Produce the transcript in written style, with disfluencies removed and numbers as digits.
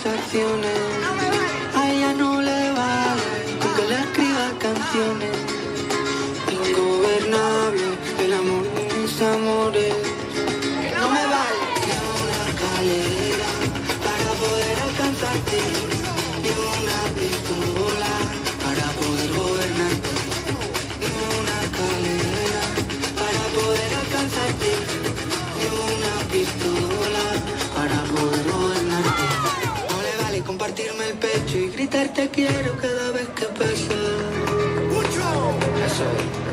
transacciones. A ella no le vale con que le escriba canciones. Ingobernable el amor de mis amores. No me vale ni una escalera para poder alcanzarte, ni una pistola para poder gobernarte, ni una escalera para poder alcanzarte, ni una pistola para poder gobernarte. No le vale compartirme el pecho y gritar te quiero cada vez que pasa. Eso es.